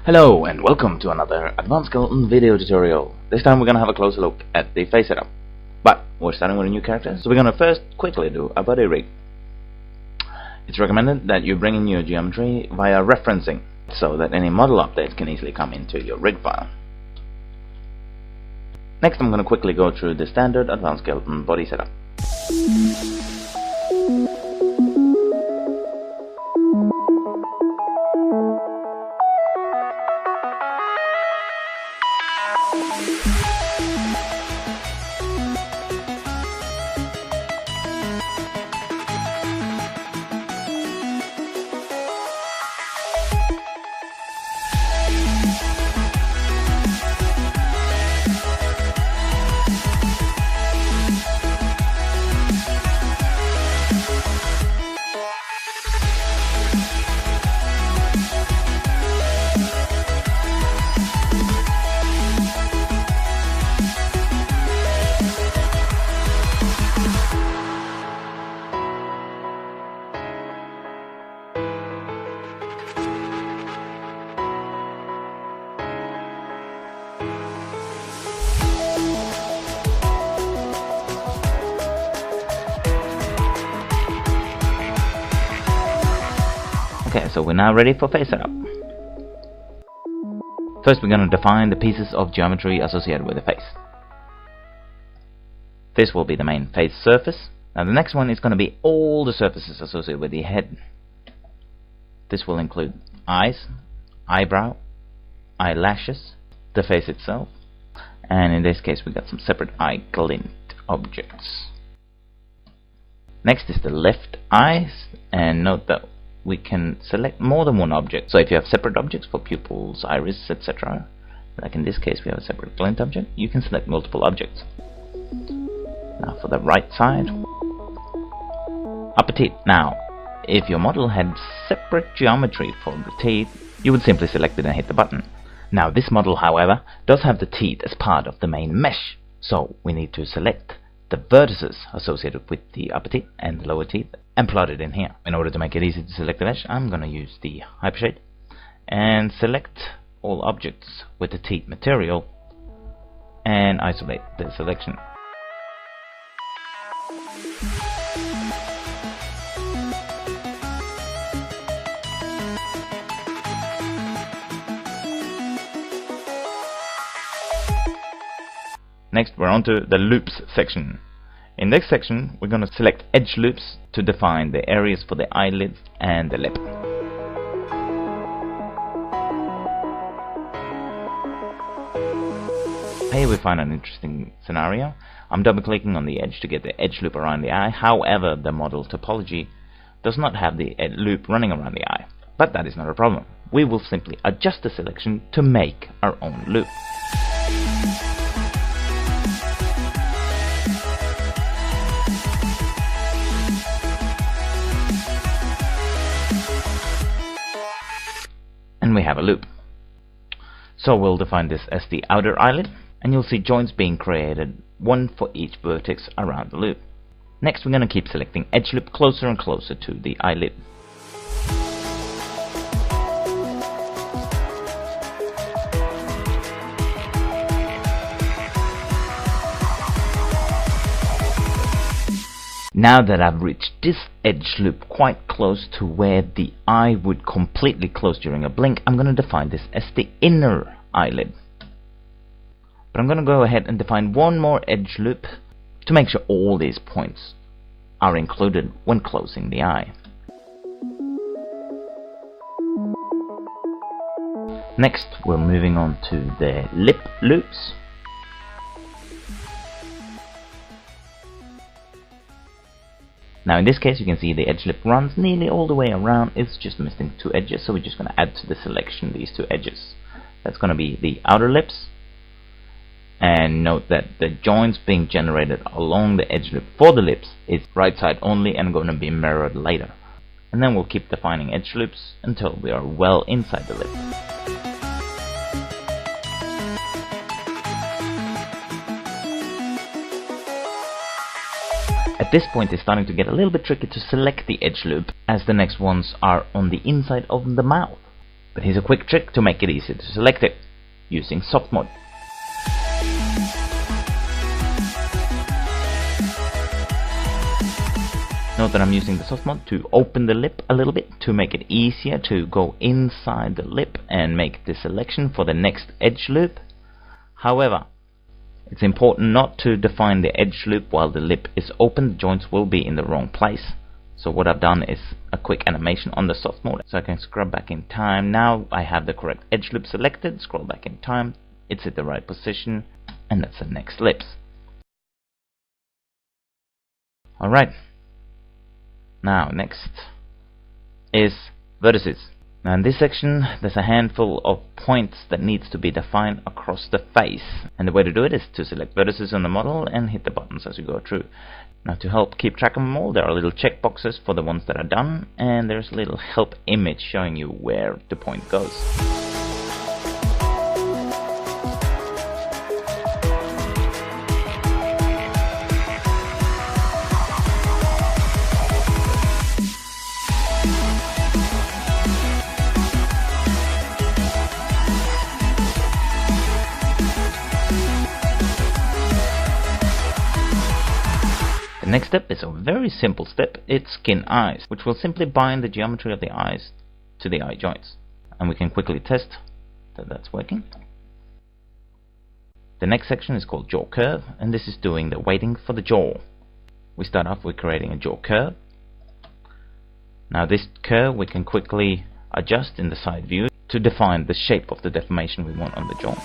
Hello and welcome to another advanced skeleton video tutorial. This time we're going to have a closer look at the face setup. But we're starting with a new character, so we're going to first quickly do a body rig. It's recommended that you bring in your geometry via referencing, so that any model updates can easily come into your rig file. Next I'm going to quickly go through the standard advanced skeleton body setup. Okay, so we're now ready for face setup. First we're going to define the pieces of geometry associated with the face. This will be the main face surface. Now the next one is going to be all the surfaces associated with the head. This will include eyes, eyebrow, eyelashes, the face itself, and in this case we got some separate eye glint objects. Next is the left eyes, and note that we can select more than one object. So if you have separate objects for pupils, iris, etc., like in this case we have a separate glint object, you can select multiple objects. Now for the right side, upper teeth. Now if your model had separate geometry for the teeth, you would simply select it and hit the button. Now this model, however, does have the teeth as part of the main mesh, so we need to select the vertices associated with the upper teeth and the lower teeth and plot it in here. In order to make it easy to select the mesh, I'm going to use the hypershade and select all objects with the teeth material and isolate the selection. Next we're on to the loops section. In this section we're going to select edge loops to define the areas for the eyelids and the lip. Here we find an interesting scenario. I'm double clicking on the edge to get the edge loop around the eye. However, the model topology does not have the loop running around the eye. But that is not a problem. We will simply adjust the selection to make our own loop. And we have a loop. So we'll define this as the outer eyelid, and you'll see joints being created, one for each vertex around the loop. Next we're going to keep selecting edge loop closer and closer to the eyelid. Now that I've reached this edge loop quite close to where the eye would completely close during a blink, I'm going to define this as the inner eyelid. But I'm going to go ahead and define one more edge loop to make sure all these points are included when closing the eye. Next we're moving on to the lip loops. Now in this case you can see the edge lip runs nearly all the way around. It's just missing two edges, so we're just going to add to the selection these two edges. That's going to be the outer lips, and note that the joints being generated along the edge lip for the lips is right side only and going to be mirrored later. And then we'll keep defining edge loops until we are well inside the lip. At this point it's starting to get a little bit tricky to select the edge loop, as the next ones are on the inside of the mouth. But here's a quick trick to make it easier to select it, using soft mode. Note that I'm using the soft mode to open the lip a little bit to make it easier to go inside the lip and make the selection for the next edge loop. However, it's important not to define the edge loop while the lip is open. The joints will be in the wrong place. So what I've done is a quick animation on the soft mode, so I can scrub back in time. Now I have the correct edge loop selected, scroll back in time, it's at the right position, and that's the next lips. Alright, now next is vertices. Now in this section there's a handful of points that needs to be defined across the face, and the way to do it is to select vertices on the model and hit the buttons as you go through. Now to help keep track of them all, there are little checkboxes for the ones that are done, and there's a little help image showing you where the point goes. The next step is a very simple step. It's skin eyes, which will simply bind the geometry of the eyes to the eye joints, and we can quickly test that that's working. The next section is called jaw curve, and this is doing the weighting for the jaw. We start off with creating a jaw curve. Now this curve we can quickly adjust in the side view to define the shape of the deformation we want on the jaw.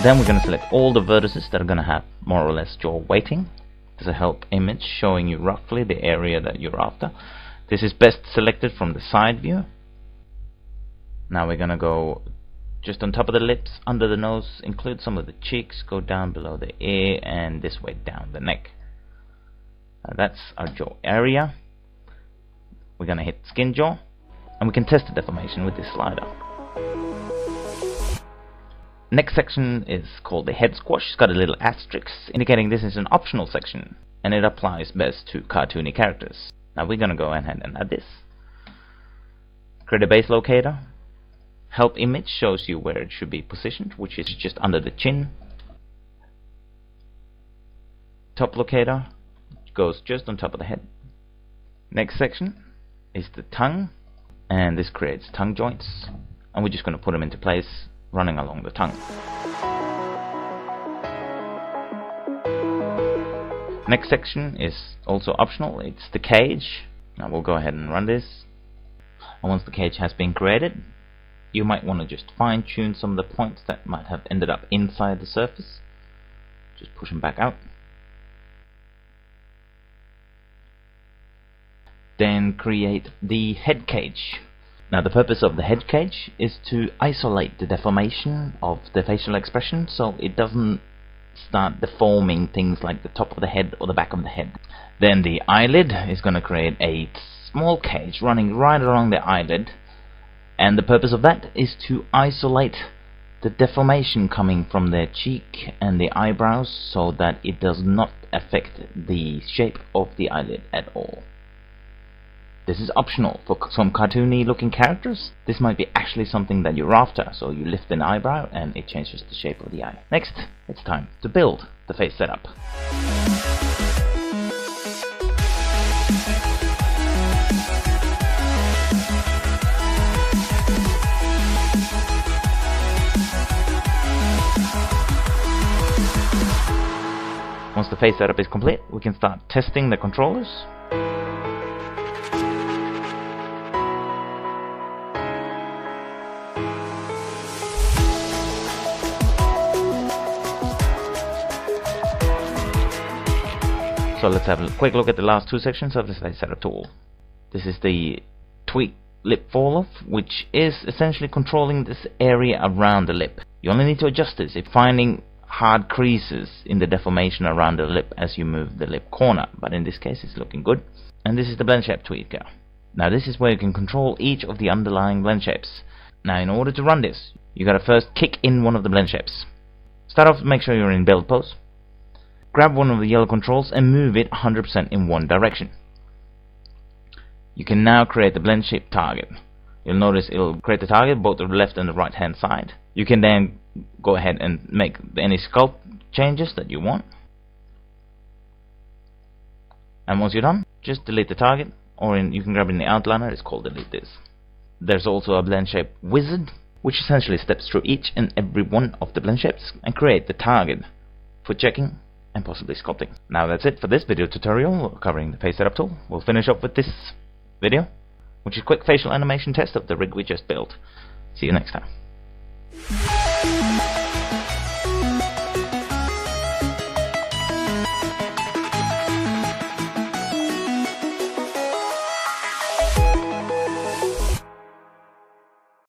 Then we're going to select all the vertices that are going to have more or less jaw weighting. There's a help image showing you roughly the area that you're after. This is best selected from the side view. Now we're going to go just on top of the lips, under the nose, include some of the cheeks, go down below the ear, and this way down the neck. That's our jaw area. We're going to hit skin jaw, and we can test the deformation with this slider. Next section is called the head squash. It's got a little asterisk indicating this is an optional section, and it applies best to cartoony characters. Now we're going to go ahead and add this. Create a base locator. Help image shows you where it should be positioned, which is just under the chin. Top locator goes just on top of the head. Next section is the tongue, and this creates tongue joints, and we're just going to put them into place running along the tongue. Next section is also optional. It's the cage. Now we'll go ahead and run this, and once the cage has been created, you might want to just fine-tune some of the points that might have ended up inside the surface. Just push them back out. Then create the head cage. Now the purpose of the head cage is to isolate the deformation of the facial expression so it doesn't start deforming things like the top of the head or the back of the head. Then the eyelid is going to create a small cage running right along the eyelid, and the purpose of that is to isolate the deformation coming from the cheek and the eyebrows so that it does not affect the shape of the eyelid at all. This is optional. For some cartoony looking characters, this might be actually something that you're after, so you lift an eyebrow and it changes the shape of the eye. Next, it's time to build the face setup. Once the face setup is complete, we can start testing the controllers. So let's have a quick look at the last two sections of the face setup tool. This is the tweak lip fall off, which is essentially controlling this area around the lip. You only need to adjust this if finding hard creases in the deformation around the lip as you move the lip corner, but in this case it's looking good. And this is the blend shape tweaker. Now this is where you can control each of the underlying blend shapes. Now in order to run this, you gotta first kick in one of the blend shapes. Start off, make sure you're in build pose. grab one of the yellow controls and move it 100% in one direction. You can now create the blend shape target. You'll notice it'll create the target both the left and the right hand side. You can then go ahead and make any sculpt changes that you want. And once you're done, just delete the target, or you can grab it in the outliner. It's called delete this. There's also a blend shape wizard, which essentially steps through each and every one of the blend shapes and create the target for checking and possibly sculpting. Now that's it for this video tutorial covering the face setup tool. We'll finish up with this video, which is a quick facial animation test of the rig we just built. See you next time.